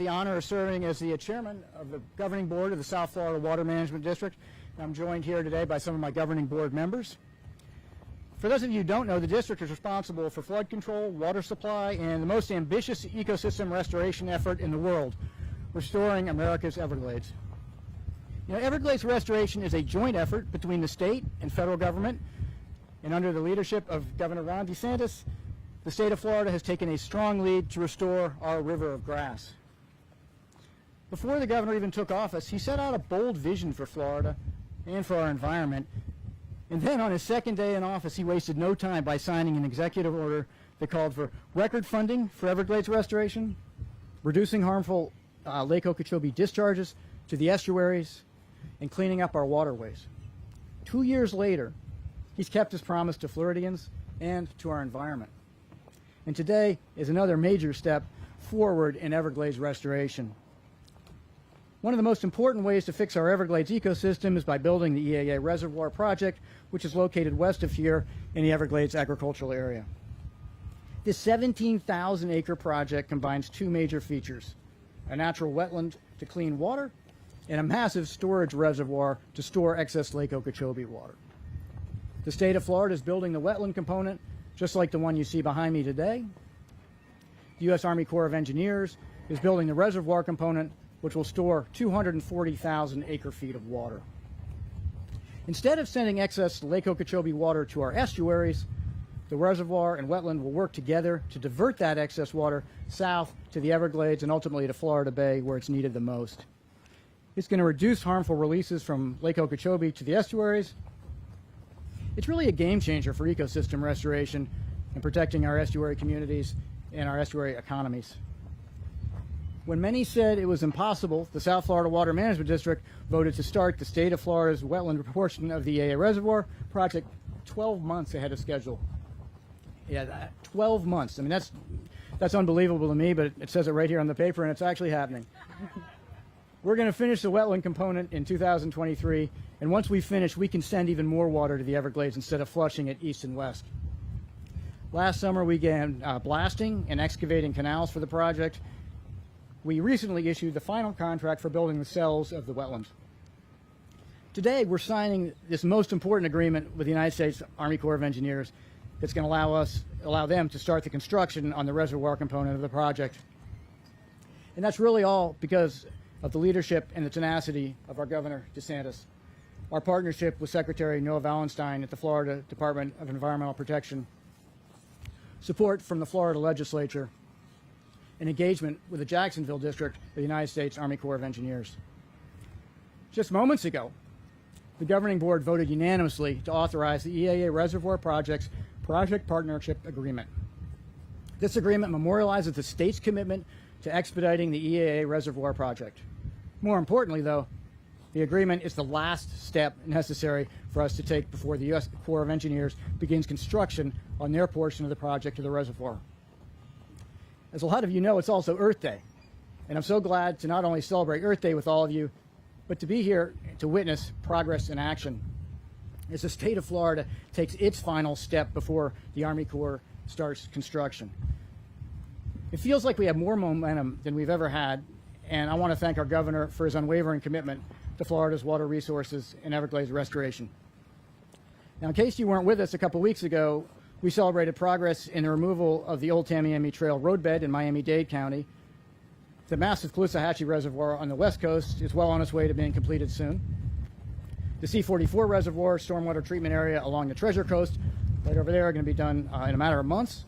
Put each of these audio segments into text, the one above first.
The honor of serving as the chairman of the governing board of the South Florida Water Management District. I'm joined here today by some of my governing board members. For those of you who don't know, the district is responsible for flood control, water supply, and the most ambitious ecosystem restoration effort in the world, restoring America's Everglades. You know, Everglades restoration is a joint effort between the state and federal government, and under the leadership of Governor DeSantis, the state of Florida has taken a strong lead to restore our river of grass. Before the governor even took office, he set out a bold vision for Florida and for our environment. And then on his second day in office, he wasted no time by signing an executive order that called for record funding for Everglades restoration, reducing harmful Lake Okeechobee discharges to the estuaries, and cleaning up our waterways. 2 years later, he's kept his promise to Floridians and to our environment. And today is another major step forward in Everglades restoration. One of the most important ways to fix our Everglades ecosystem is by building the EAA Reservoir project, which is located west of here in the Everglades agricultural area. This 17,000-acre project combines two major features: a natural wetland to clean water and a massive storage reservoir to store excess Lake Okeechobee water. The state of Florida is building the wetland component, just like the one you see behind me today. The U.S. Army Corps of Engineers is building the reservoir component, which will store 240,000 acre-feet of water. Instead of sending excess Lake Okeechobee water to our estuaries, the reservoir and wetland will work together to divert that excess water south to the Everglades and ultimately to Florida Bay, where it's needed the most. It's going to reduce harmful releases from Lake Okeechobee to the estuaries. It's really a game changer for ecosystem restoration and protecting our estuary communities and our estuary economies. When many said it was impossible, the South Florida Water Management District voted to start the state of Florida's wetland portion of the EAA Reservoir project 12 months ahead of schedule. Yeah, 12 months. I mean, that's unbelievable to me, but it says it right here on the paper, and it's actually happening. We're going to finish the wetland component in 2023, and once we finish, we can send even more water to the Everglades instead of flushing it east and west. Last summer, we began blasting and excavating canals for the project. We recently issued the final contract for building the cells of the wetlands. Today, we're signing this most important agreement with the United States Army Corps of Engineers that's going to allow them to start the construction on the reservoir component of the project. And that's really all because of the leadership and the tenacity of our Governor DeSantis, our partnership with Secretary Noah Wallenstein at the Florida Department of Environmental Protection, support from the Florida legislature, and engagement with the Jacksonville District of the United States Army Corps of Engineers. Just moments ago, the governing board voted unanimously to authorize the EAA Reservoir Project's Project Partnership Agreement. This agreement memorializes the state's commitment to expediting the EAA Reservoir Project. More importantly, though, the agreement is the last step necessary for us to take before the U.S. Corps of Engineers begins construction on their portion of the project of the reservoir. As a lot of you know, it's also Earth Day, and I'm so glad to not only celebrate Earth Day with all of you, but to be here to witness progress in action as the state of Florida takes its final step before the Army Corps starts construction. It feels like we have more momentum than we've ever had, and I want to thank our governor for his unwavering commitment to Florida's water resources and Everglades restoration. Now, in case you weren't with us a couple weeks ago, we celebrated progress in the removal of the old Tamiami Trail roadbed in Miami-Dade County. The massive Caloosahatchee Reservoir on the west coast is well on its way to being completed soon. The C-44 Reservoir stormwater treatment area along the Treasure Coast, right over there, are going to be done in a matter of months.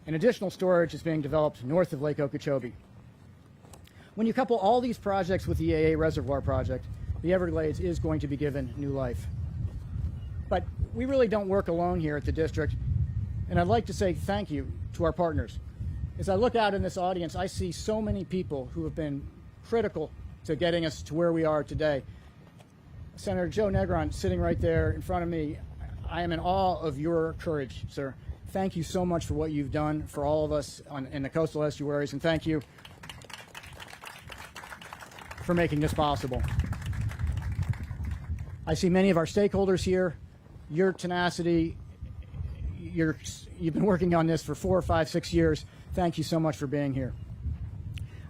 And additional storage is being developed north of Lake Okeechobee. When you couple all these projects with the EAA Reservoir project, the Everglades is going to be given new life. But we really don't work alone here at the district, and I'd like to say thank you to our partners. As I look out in this audience, I see so many people who have been critical to getting us to where we are today. Senator Joe Negron, sitting right there in front of me, I am in awe of your courage, sir. Thank you so much for what you've done for all of us in the coastal estuaries, and thank you for making this possible. I see many of our stakeholders here. Your tenacity, you've been working on this for 4, 5, 6 years. Thank you so much for being here.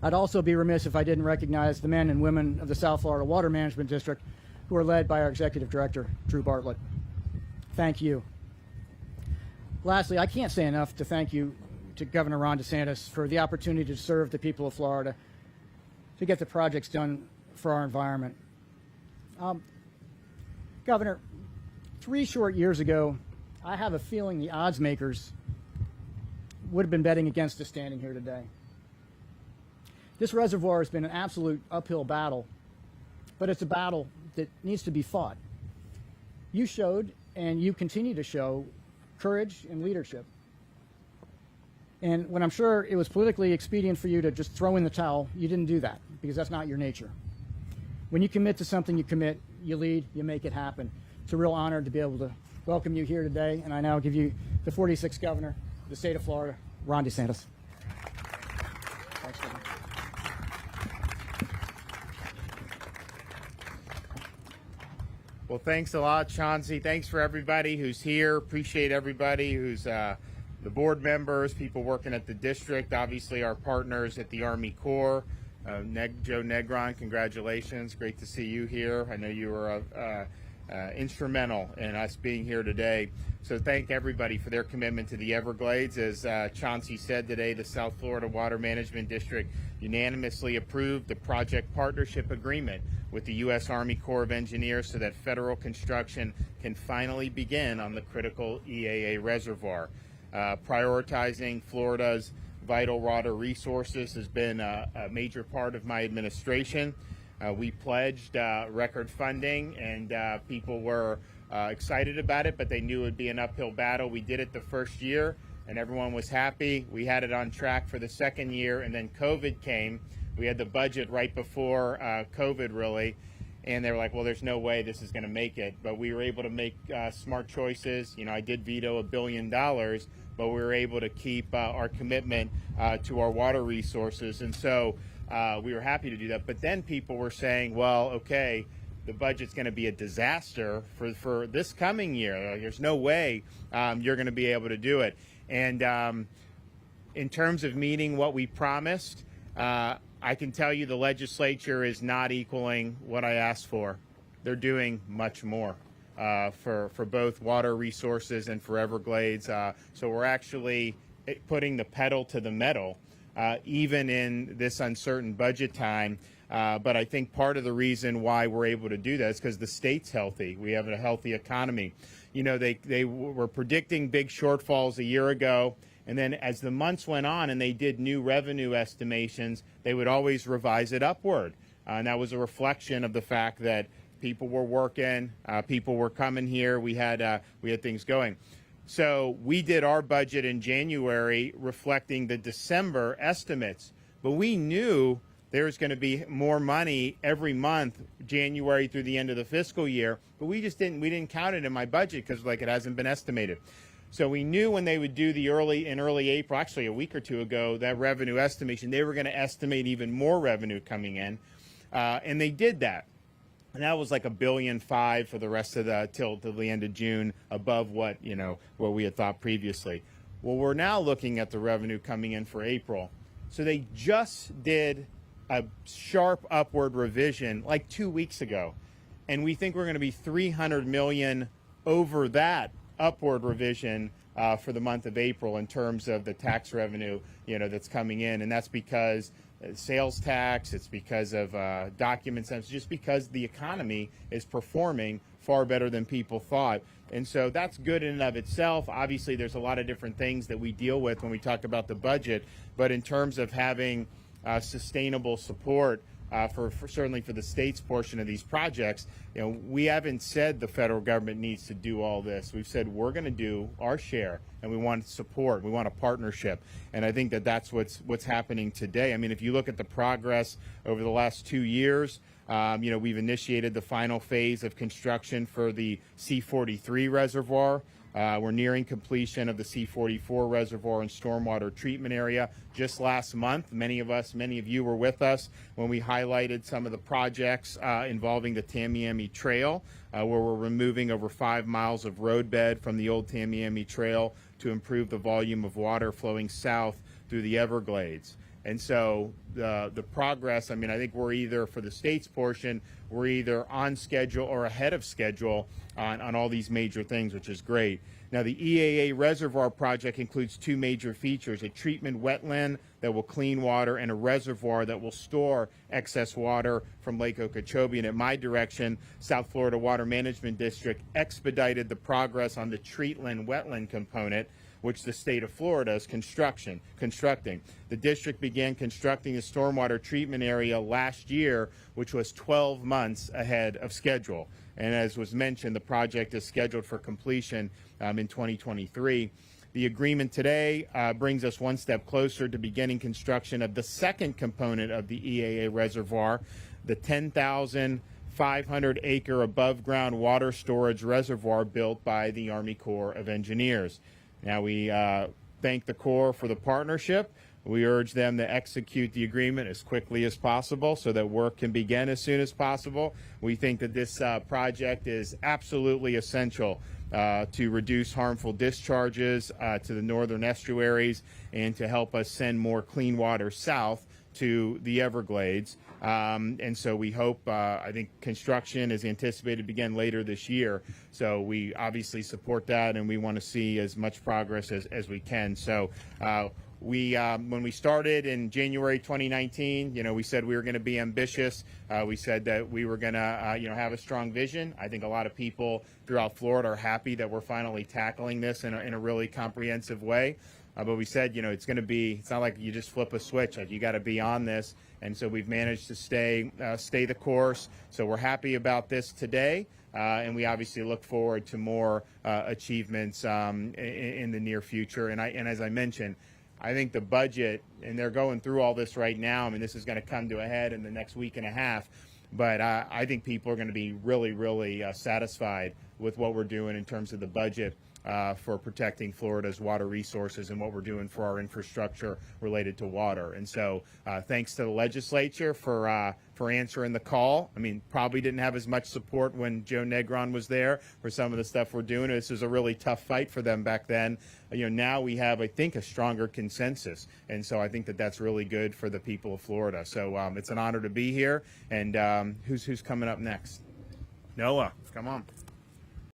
I'd also be remiss if I didn't recognize the men and women of the South Florida Water Management District who are led by our Executive Director, Drew Bartlett. Thank you. Lastly, I can't say enough to thank you to Governor Ron DeSantis for the opportunity to serve the people of Florida, to get the projects done for our environment. Governor, 3 short years ago, I have a feeling the odds makers would have been betting against us standing here today. This reservoir has been an absolute uphill battle, but it's a battle that needs to be fought. You showed, and you continue to show, courage and leadership. And when I'm sure it was politically expedient for you to just throw in the towel, you didn't do that, because that's not your nature. When you commit to something, you commit, you lead, you make it happen. It's a real honor to be able to welcome you here today, and I now give you the 46th Governor of the state of Florida, Ron DeSantis. Thanks, Governor. Well, thanks a lot, Chauncey. Thanks for everybody who's here. Appreciate everybody who's the board members, people working at the district, obviously our partners at the Army Corps. Joe Negron, congratulations. Great to see you here. I know you were instrumental in us being here today. So thank everybody for their commitment to the Everglades. As Chauncey said today, the South Florida Water Management District unanimously approved the project partnership agreement with the U.S. Army Corps of Engineers so that federal construction can finally begin on the critical EAA reservoir. Prioritizing Florida's vital water resources has been a major part of my administration. We pledged record funding, and people were excited about it, but they knew it would be an uphill battle. We did it the first year, and everyone was happy. We had it on track for the second year, and then COVID came. We had the budget right before COVID, really, and they were like, well, there's no way this is going to make it. But we were able to make smart choices. You know, I did veto $1 billion, but we were able to keep our commitment to our water resources. And so we were happy to do that. But then people were saying, well, okay, the budget's going to be a disaster for this coming year. There's no way you're going to be able to do it. And in terms of meeting what we promised, I can tell you the legislature is not equaling what I asked for. They're doing much more for both water resources and for Everglades. So we're actually putting the pedal to the metal, even in this uncertain budget time. But I think part of the reason why we're able to do that is because the state's healthy. We have a healthy economy. You know, they were predicting big shortfalls a year ago. And then as the months went on and they did new revenue estimations, they would always revise it upward. And that was a reflection of the fact that people were working, people were coming here, we had things going. So we did our budget in January reflecting the December estimates, but we knew there was going to be more money every month, January through the end of the fiscal year, but we didn't count it in my budget because it hasn't been estimated. So we knew when they would do in early April, actually a week or two ago, that revenue estimation, they were going to estimate even more revenue coming in, and they did that. And that was like $1.5 billion for the rest of till the end of June, above what we had thought previously. Well, we're now looking at the revenue coming in for April. So they just did a sharp upward revision like 2 weeks ago, and we think we're going to be $300 million over that upward revision for the month of April in terms of the tax revenue that's coming in, and that's because sales tax, it's because of documents, it's just because the economy is performing far better than people thought. And so that's good in and of itself. Obviously there's a lot of different things that we deal with when we talk about the budget, but in terms of having sustainable support for certainly for the state's portion of these projects, we haven't said the federal government needs to do all this. We've said we're going to do our share, and we want support. We want a partnership, and I think that's what's happening today. I mean, if you look at the progress over the last 2 years, we've initiated the final phase of construction for the C-43 reservoir. We're nearing completion of the C-44 reservoir and stormwater treatment area. Just last month, many of you were with us when we highlighted some of the projects involving the Tamiami Trail, where we're removing over 5 miles of roadbed from the old Tamiami Trail to improve the volume of water flowing south through the Everglades. And so the progress, I mean, I think we're either, for the state's portion, we're either on schedule or ahead of schedule on all these major things, which is great. Now, the EAA Reservoir project includes two major features: a treatment wetland that will clean water and a reservoir that will store excess water from Lake Okeechobee. And at my direction, South Florida Water Management District expedited the progress on the treatment wetland component, which the state of Florida is constructing. The district began constructing the stormwater treatment area last year, which was 12 months ahead of schedule. And as was mentioned, the project is scheduled for completion in 2023. The agreement today brings us one step closer to beginning construction of the second component of the EAA reservoir, the 10,500-acre above-ground water storage reservoir built by the Army Corps of Engineers. Now, we thank the Corps for the partnership. We urge them to execute the agreement as quickly as possible so that work can begin as soon as possible. We think that this project is absolutely essential to reduce harmful discharges to the northern estuaries and to help us send more clean water south to the Everglades. And so we hope, I think construction is anticipated to begin later this year. So we obviously support that, and we want to see as much progress as we can. So when we started in January 2019, we said we were going to be ambitious. We said that we were going to, have a strong vision. I think a lot of people throughout Florida are happy that we're finally tackling this in a really comprehensive way. But we said, it's going to be, it's not like you just flip a switch, like you got to be on this. And so we've managed to stay the course. So we're happy about this today. And we obviously look forward to more achievements in the near future. And as I mentioned, I think the budget, and they're going through all this right now. I mean, this is going to come to a head in the next week and a half. But I think people are going to be really, really satisfied with what we're doing in terms of the budget for protecting Florida's water resources and what we're doing for our infrastructure related to water. And so thanks to the legislature for answering the call. I mean, probably didn't have as much support when Joe Negron was there for some of the stuff we're doing. This was a really tough fight for them back then. Now we have, I think, a stronger consensus. And so I think that that's really good for the people of Florida. So it's an honor to be here. And who's coming up next? Noah, come on.